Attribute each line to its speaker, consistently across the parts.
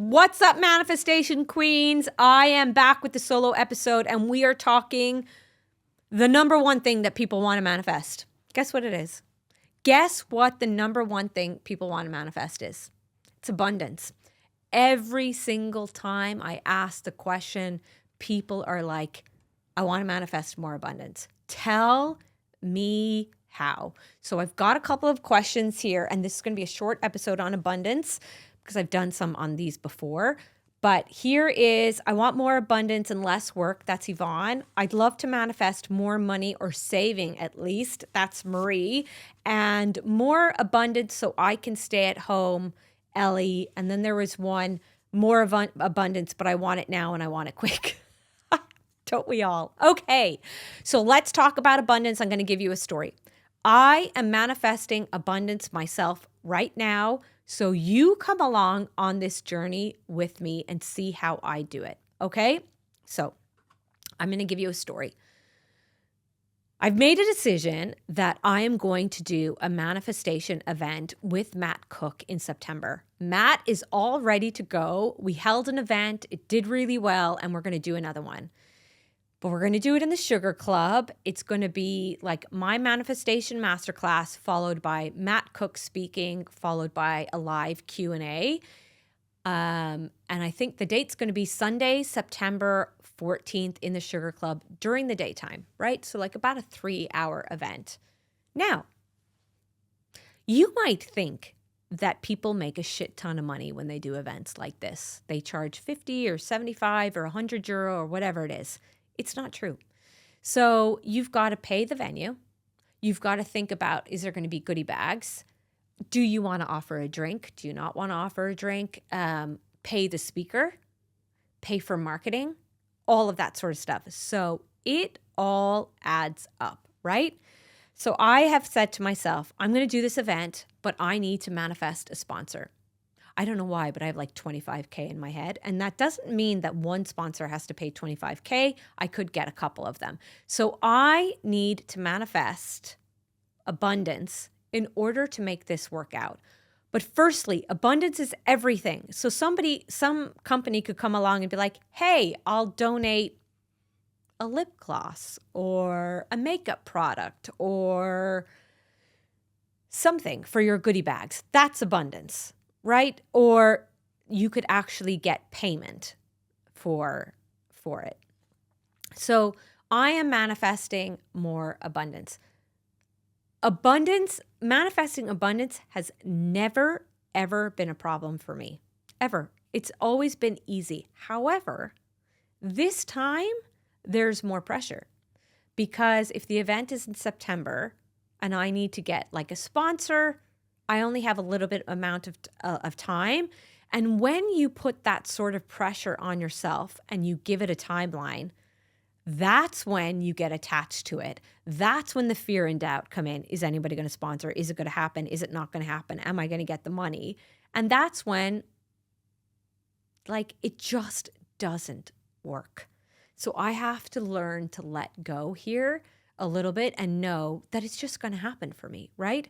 Speaker 1: What's up, manifestation queens? I am back with the solo episode, and we are talking the number one thing that people want to manifest. Guess what it is? Guess what the number one thing people want to manifest is? It's abundance. Every single time I ask the question, people are like, I want to manifest more abundance. Tell me how. So I've got a couple of questions here, and this is going to be a short episode on abundance because I've done some on these before. But here is, I want more abundance and less work. That's Yvonne. I'd love to manifest more money or saving at least. That's Marie. And more abundance so I can stay at home, Ellie. And then there was one, more abundance, but I want it now and I want it quick. Don't we all? Okay, so let's talk about abundance. I'm going to give you a story. I am manifesting abundance myself right now. So you come along on this journey with me and see how I do it. Okay, so I'm going to give you a story. I've made a decision that I am going to do a manifestation event with Matt Cook in September. Matt is all ready to go. We held an event. It did really well, and we're going to do another one. But we're going to do it in the Sugar Club. It's going to be like my manifestation masterclass, followed by Matt Cook speaking, followed by a live Q&A. And I think the date's going to be Sunday, September 14th in the Sugar Club during the daytime, right? So like about a 3-hour event. Now, you might think that people make a shit ton of money when they do events like this. They charge 50 or 75 or 100 euro or whatever it is. It's not true. So you've got to pay the venue. You've got to think about, is there going to be goodie bags? Do you want to offer a drink? Do you not want to offer a drink? Pay the speaker, pay for marketing, all of that sort of stuff. So it all adds up, right? So I have said to myself, I'm going to do this event, but I need to manifest a sponsor. I don't know why, but I have like 25K in my head. And that doesn't mean that one sponsor has to pay 25K. I could get a couple of them. So I need to manifest abundance in order to make this work out. But firstly, abundance is everything. So some company could come along and be like, hey, I'll donate a lip gloss or a makeup product or something for your goodie bags. That's abundance. Right? Or you could actually get payment for it. So I am manifesting more abundance. Manifesting abundance has never, ever been a problem for me. Ever. It's always been easy. However, this time there's more pressure because if the event is in September and I need to get like a sponsor, I only have a little bit amount of time. And when you put that sort of pressure on yourself and you give it a timeline, that's when you get attached to it. That's when the fear and doubt come in. Is anybody going to sponsor? Is it going to happen? Is it not going to happen? Am I going to get the money? And that's when like it just doesn't work. So I have to learn to let go here a little bit and know that it's just going to happen for me, right?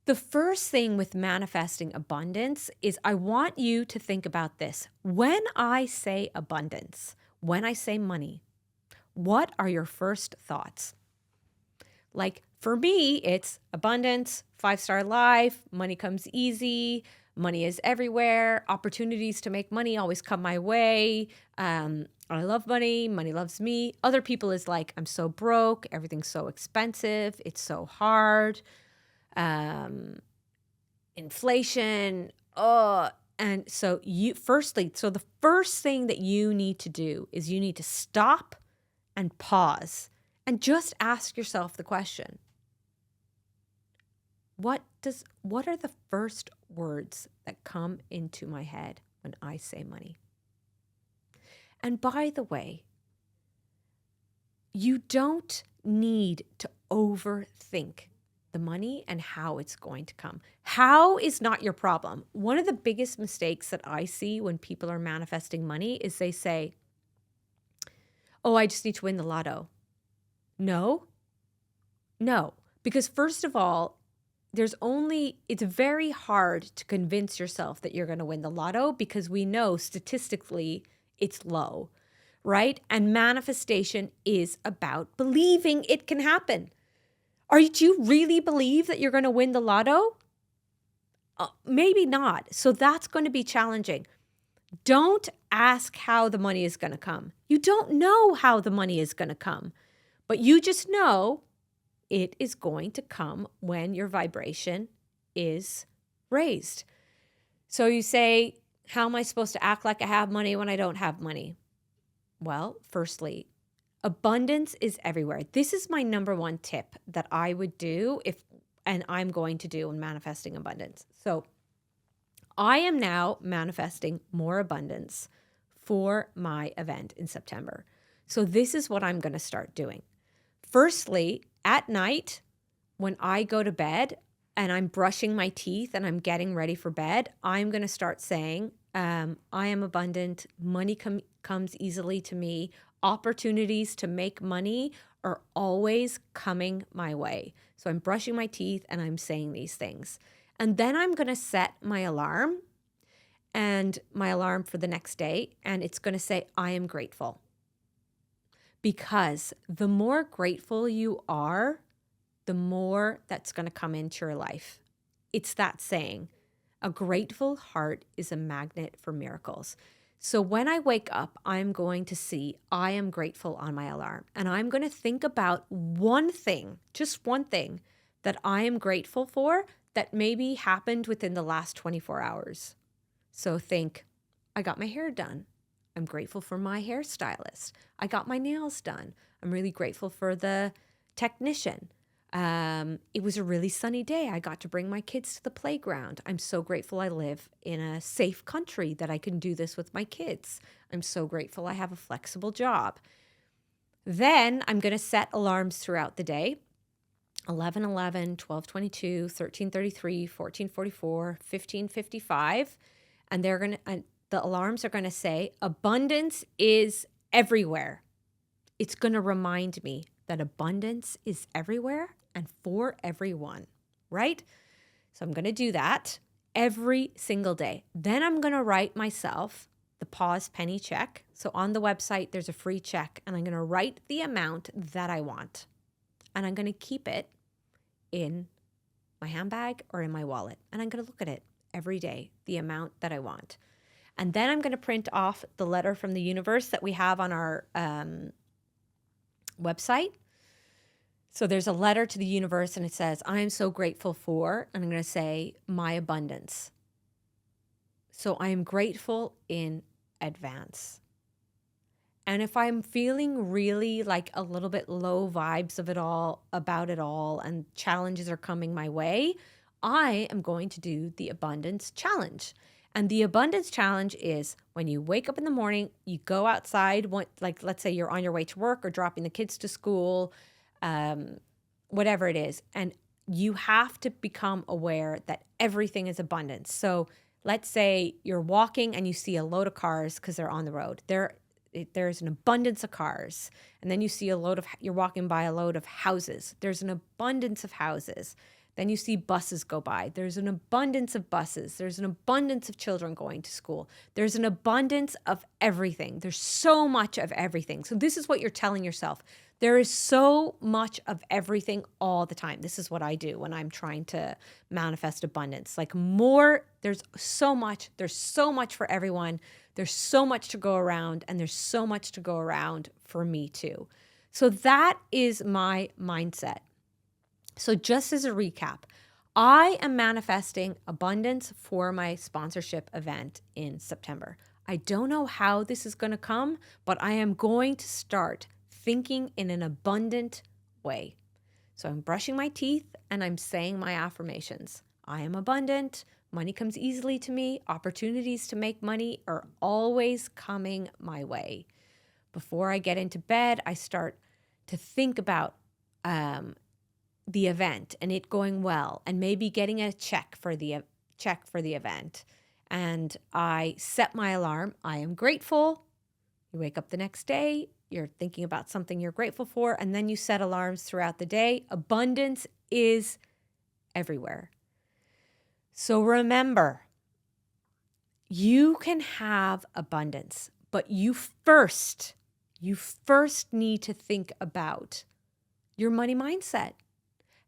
Speaker 1: The first thing with manifesting abundance is I want you to think about this. When I say abundance, when I say money, what are your first thoughts? Like for me, it's abundance, 5-star life, money comes easy, money is everywhere, opportunities to make money always come my way. I love money, money loves me. Other people is like, I'm so broke, everything's so expensive, it's so hard. Inflation, and so the first thing that you need to do is you need to stop and pause and just ask yourself the question, what are the first words that come into my head when I say money? And by the way, you don't need to overthink the money and how it's going to come. How is not your problem. One of the biggest mistakes that I see when people are manifesting money is they say, oh, I just need to win the lotto. No, because first of all, it's very hard to convince yourself that you're going to win the lotto because we know statistically it's low, right? And manifestation is about believing it can happen. Do you really believe that you're going to win the lotto? Maybe not. So that's going to be challenging. Don't ask how the money is going to come. You don't know how the money is going to come, but you just know it is going to come when your vibration is raised. So you say, how am I supposed to act like I have money when I don't have money? Well, firstly, abundance is everywhere. This is my number one tip that I would do and I'm going to do in manifesting abundance. So I am now manifesting more abundance for my event in September. So this is what I'm going to start doing. Firstly, at night, when I go to bed and I'm brushing my teeth and I'm getting ready for bed, I'm going to start saying, I am abundant. Money comes easily to me. Opportunities to make money are always coming my way. So I'm brushing my teeth and I'm saying these things. And then I'm going to set my alarm for the next day. And it's going to say, I am grateful. Because the more grateful you are, the more that's going to come into your life. It's that saying, a grateful heart is a magnet for miracles. So when I wake up, I'm going to see I am grateful on my alarm. And I'm going to think about one thing, just one thing that I am grateful for that maybe happened within the last 24 hours. So think, I got my hair done. I'm grateful for my hairstylist. I got my nails done. I'm really grateful for the technician. It was a really sunny day. I got to bring my kids to the playground. I'm so grateful I live in a safe country that I can do this with my kids. I'm so grateful I have a flexible job. Then I'm going to set alarms throughout the day. 11:11, 12:22, 13:33, 14:44, 15:55, and the alarms are going to say abundance is everywhere. It's going to remind me that abundance is everywhere and for everyone, right? So I'm going to do that every single day. Then I'm going to write myself the pause penny check. So on the website, there's a free check, and I'm going to write the amount that I want, and I'm going to keep it in my handbag or in my wallet. And I'm going to look at it every day, the amount that I want. And then I'm going to print off the letter from the universe that we have on our website. So there's a letter to the universe and it says, I am so grateful for, and I'm going to say, my abundance. So I am grateful in advance. And if I'm feeling really like a little bit low vibes about it all, and challenges are coming my way, I am going to do the abundance challenge. And the abundance challenge is when you wake up in the morning, you go outside, like let's say you're on your way to work or dropping the kids to school, whatever it is. And you have to become aware that everything is abundance. So let's say you're walking and you see a load of cars because they're on the road. There's an abundance of cars. And then you see you're walking by a load of houses. There's an abundance of houses. Then you see buses go by. There's an abundance of buses. There's an abundance of children going to school. There's an abundance of everything. There's so much of everything. So this is what you're telling yourself. There is so much of everything all the time. This is what I do when I'm trying to manifest abundance. There's so much for everyone. There's so much to go around, and there's so much to go around for me too. So that is my mindset. So just as a recap, I am manifesting abundance for my sponsorship event in September. I don't know how this is going to come, but I am going to start thinking in an abundant way. So I'm brushing my teeth and I'm saying my affirmations. I am abundant. Money comes easily to me. Opportunities to make money are always coming my way. Before I get into bed, I start to think about the event and it going well, and maybe getting a check for the event. And I set my alarm. I am grateful. You wake up the next day, you're thinking about something you're grateful for, and then you set alarms throughout the day. Abundance is everywhere. So remember, you can have abundance, but you first need to think about your money mindset.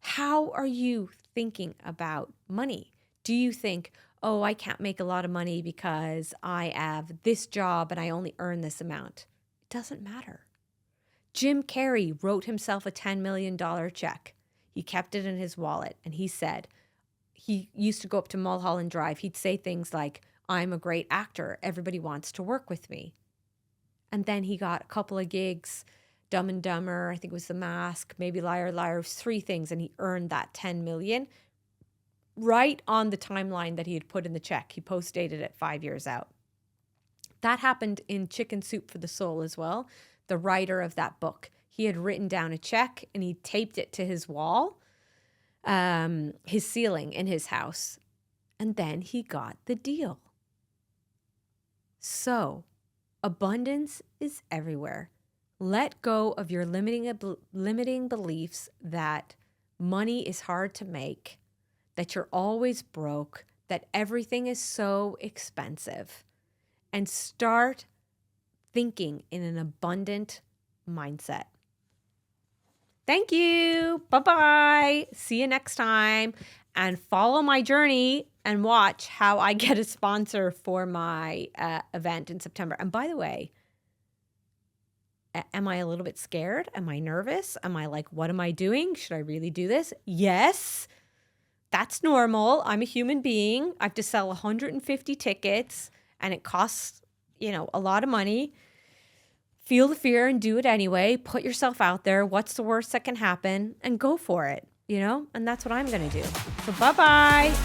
Speaker 1: How are you thinking about money? Do you think, oh, I can't make a lot of money because I have this job and I only earn this amount? It doesn't matter. Jim Carrey wrote himself a $10 million check. He kept it in his wallet, and he said he used to go up to Mulholland Drive. He'd say things like, I'm a great actor. Everybody wants to work with me. And then he got a couple of gigs, Dumb and Dumber, I think it was The Mask, maybe Liar Liar, it was 3 things, and he earned that 10 million right on the timeline that he had put in the check. He post-dated it 5 years out. That happened in Chicken Soup for the Soul as well. The writer of that book, he had written down a check and he taped it to his wall, his ceiling in his house. And then he got the deal. So, abundance is everywhere. Let go of your limiting beliefs that money is hard to make, that you're always broke, that everything is so expensive, and start thinking in an abundant mindset. Thank you. Bye-bye. See you next time. And follow my journey and watch how I get a sponsor for my event in September. And by the way, am I a little bit scared? Am I nervous? Am I like, what am I doing? Should I really do this? Yes, that's normal. I'm a human being. I have to sell 150 tickets and it costs, a lot of money. Feel the fear and do it anyway. Put yourself out there. What's the worst that can happen? And go for it, and that's what I'm going to do. So bye-bye.